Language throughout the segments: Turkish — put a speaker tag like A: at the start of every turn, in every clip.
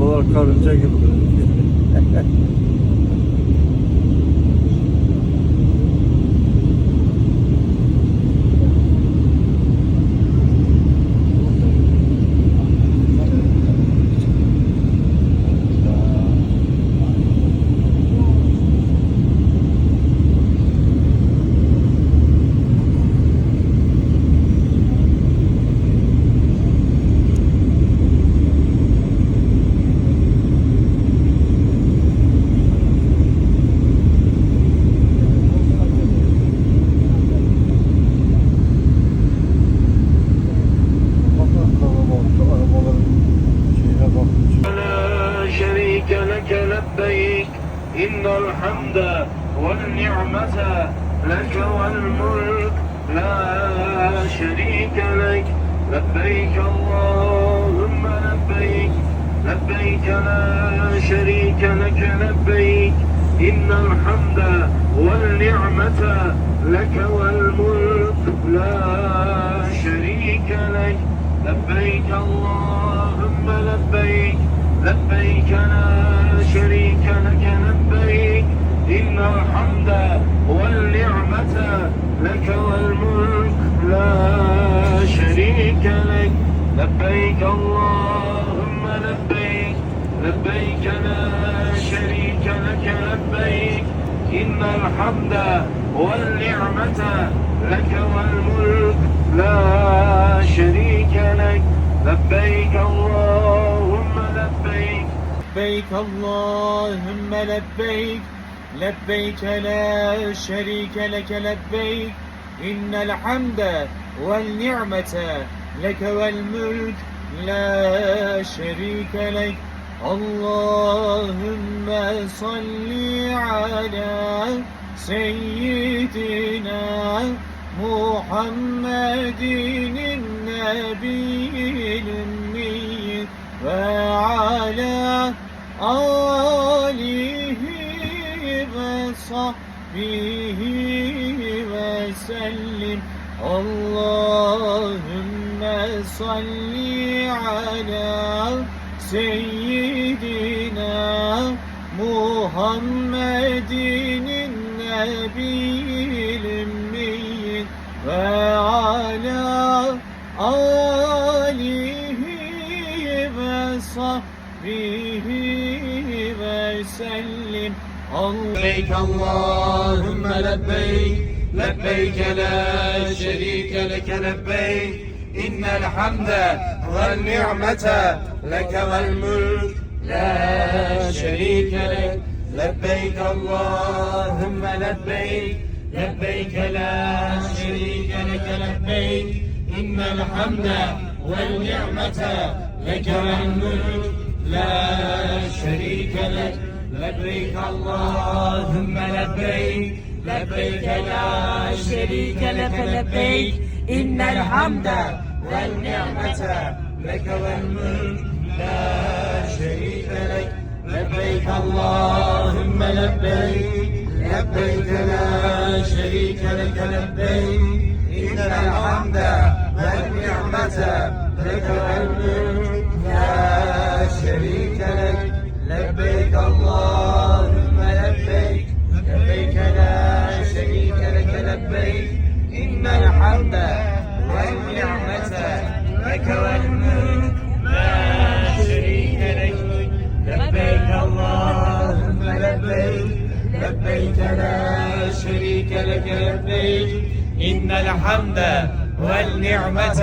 A: Arabalar karınca gibi.
B: لبيك إن الحمد والنعمة لك والملك لا شريك لك لبيك اللهم لبيك لبيك لا شريك لك لبيك إن الحمد والنعمة لك والملك لا شريك لك لبيك اللهم لبيك لبيك لا شريك لك لبيك إن الحمد والنعمة لك والملك لا شريك لك لبيك اللهم لبيك لبيك لا شريك لك لبيك إن الحمد والنعمة لك والملك لا شريك لك لبيك اللهم لبيك
C: لبيك اللهم لبيك لبيك لا شريك لك لبيك إن الحمد والنعمة لك والملك لا شريك لك اللهم صل على سيدنا محمد النبي الأمي وعلى آله وصحبه وسلم اللهم صل على سيدنا محمد النبي الأمي وعلى آله وصحبه وسلم
B: لبيك اللهم لبيك لبيك لا شريك لك لبيك إن الحمد والنعمة لك والملك لا شريك لك لبيك اللهم لبيك لبيك لا شريك لك لبيك إن الحمد والنعمة لك والملك لا شريك لك لبيك اللهم لبيك لبيك لا شريك لك لبيك إن الحمد والنعمة لك والملك لا شريك لك لبيك اللهم لبيك لبيك لا شريك لك لبيك إن الحمد والنعمة لك والملك لا شريك لك لبيك اللهم لبيك لبيك لا شريك لك لبيك إن الحمد والنعمة لك والملك لا شريك لك لبيك اللهم لبيك لبيك لا شريك لك لبيك إن الحمد والنعمة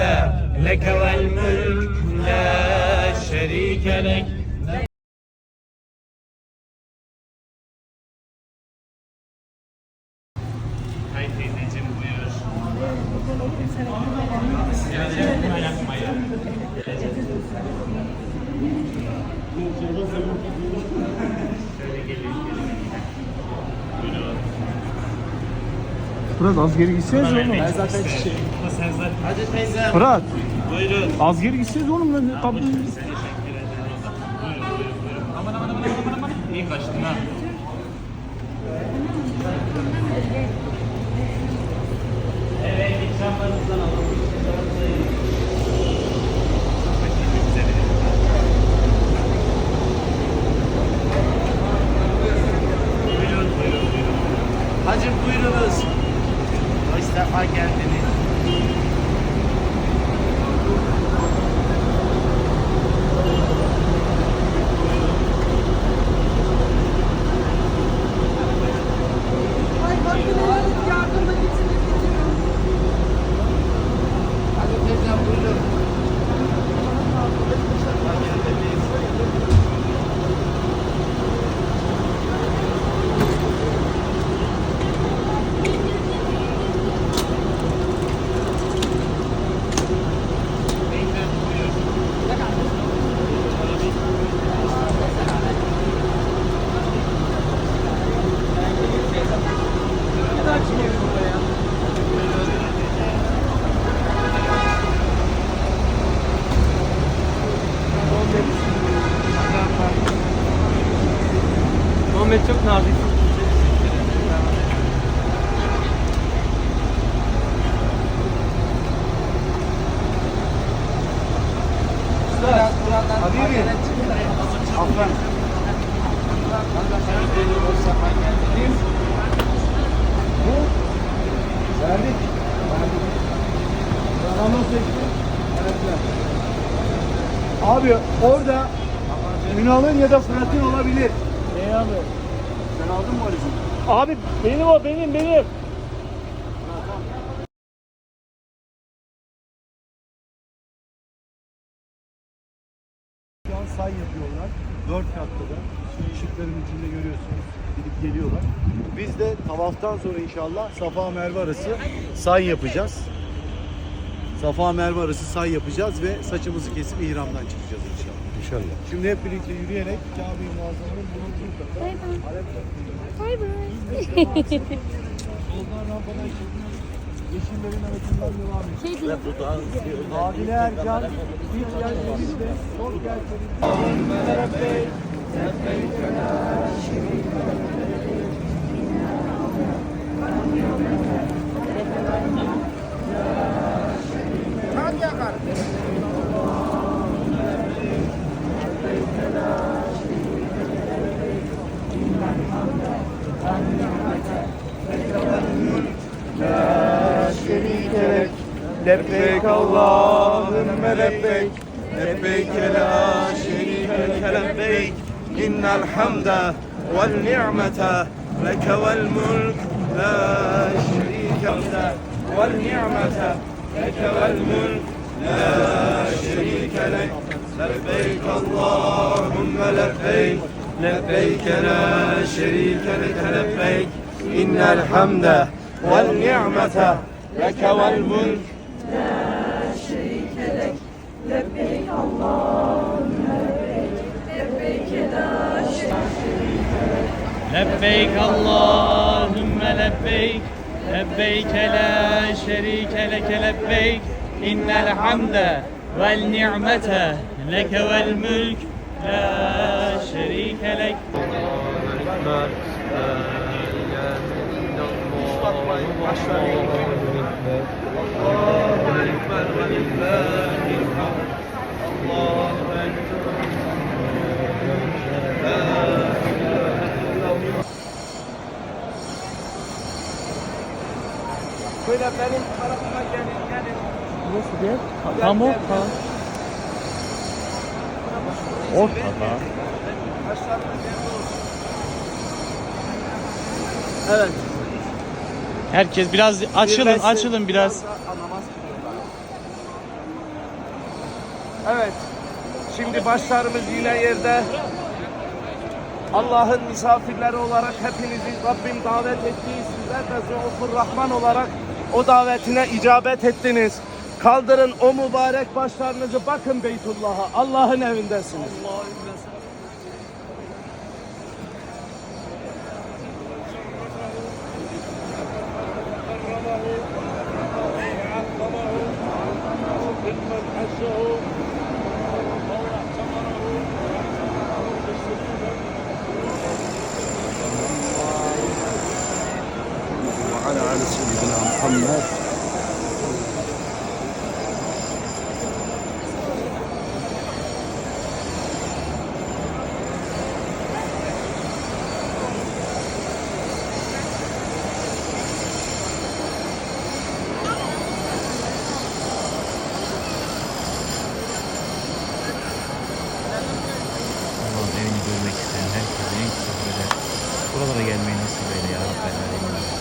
B: لك والملك لا شريك لك. Hay teyzeciğim buyur. Yapmayın. Şöyle gelin. Buyurun.
D: Fırat az geri gitseniz oğlum.
B: Ben zaten çiçeğim. Sen zaten. Hadi teyze.
D: Fırat
B: Buyurun.
D: az geri gitseniz oğlum. Lan.
B: Teşekkür ederim. Buyurun. Aman. İyi kaçtın ha. Evet, ikramlarınızdan alalım.
A: Muhammed çok nazik.
C: Habibi. Afgan. Kim? Bu? Verdik. Tamam seçtim. Abi orada Ünal'ın ya da Fırat'ın olabilir.
D: Ne abi?
C: Sen aldın mı valizini?
D: Abi benim o benim.
C: Şu an say yapıyorlar. 4 katlıda. Işıkların içinde görüyorsunuz. Gidip geliyorlar. Biz de tavaftan sonra inşallah Safa Merve arası say yapacağız. Safa Merve arası say yapacağız ve saçımızı kesip ihramdan çıkacağız inşallah. İnşallah. Şimdi hep birlikte yürüyerek Kabe-i Muazzama'nın bulunduğu kata.
E: Bay bay.
C: Soldan rampadan çıkıyoruz. Yeşillerin arasından devam ediyoruz. Adile Ercan, bir geldiğimizde, son geldiğimizde. شريك لك لبيك اللهم لبيك لبيك لا شريك لك لبيك إن الحمد والنعمة لك والملك لا شريك لك والنعمة لك والملك لا شريك لك لبيك اللهم لبيك لبيك لا شريك لك لبيك إن الحمد والنعمة لك والملك
B: لبيك اللهم لبيك لبيك لا شريك لك لبيك إن الحمد والنعمة لك والملك لا شريك لك.
C: Şöyle benim tarafıma gelin.
D: Nasıl diye? Tam o.
C: Ortada. Evet.
B: Herkes biraz açılın biraz.
F: Evet. Şimdi başlarımız yine yerde. Allah'ın misafirleri olarak hepinizi Rabbim davet ettiği, sizler de Zûfur Rahman olarak o davetine icabet ettiniz. Kaldırın o mübarek başlarınızı, bakın Beytullah'a. Allah'ın evindesiniz.
C: وعلى آل سيدنا محمد.
B: Allah'ın evini görmek isteyen herkese en kısa sürede buralara gelmeyi nasip eyle ya Rabbel Alemin.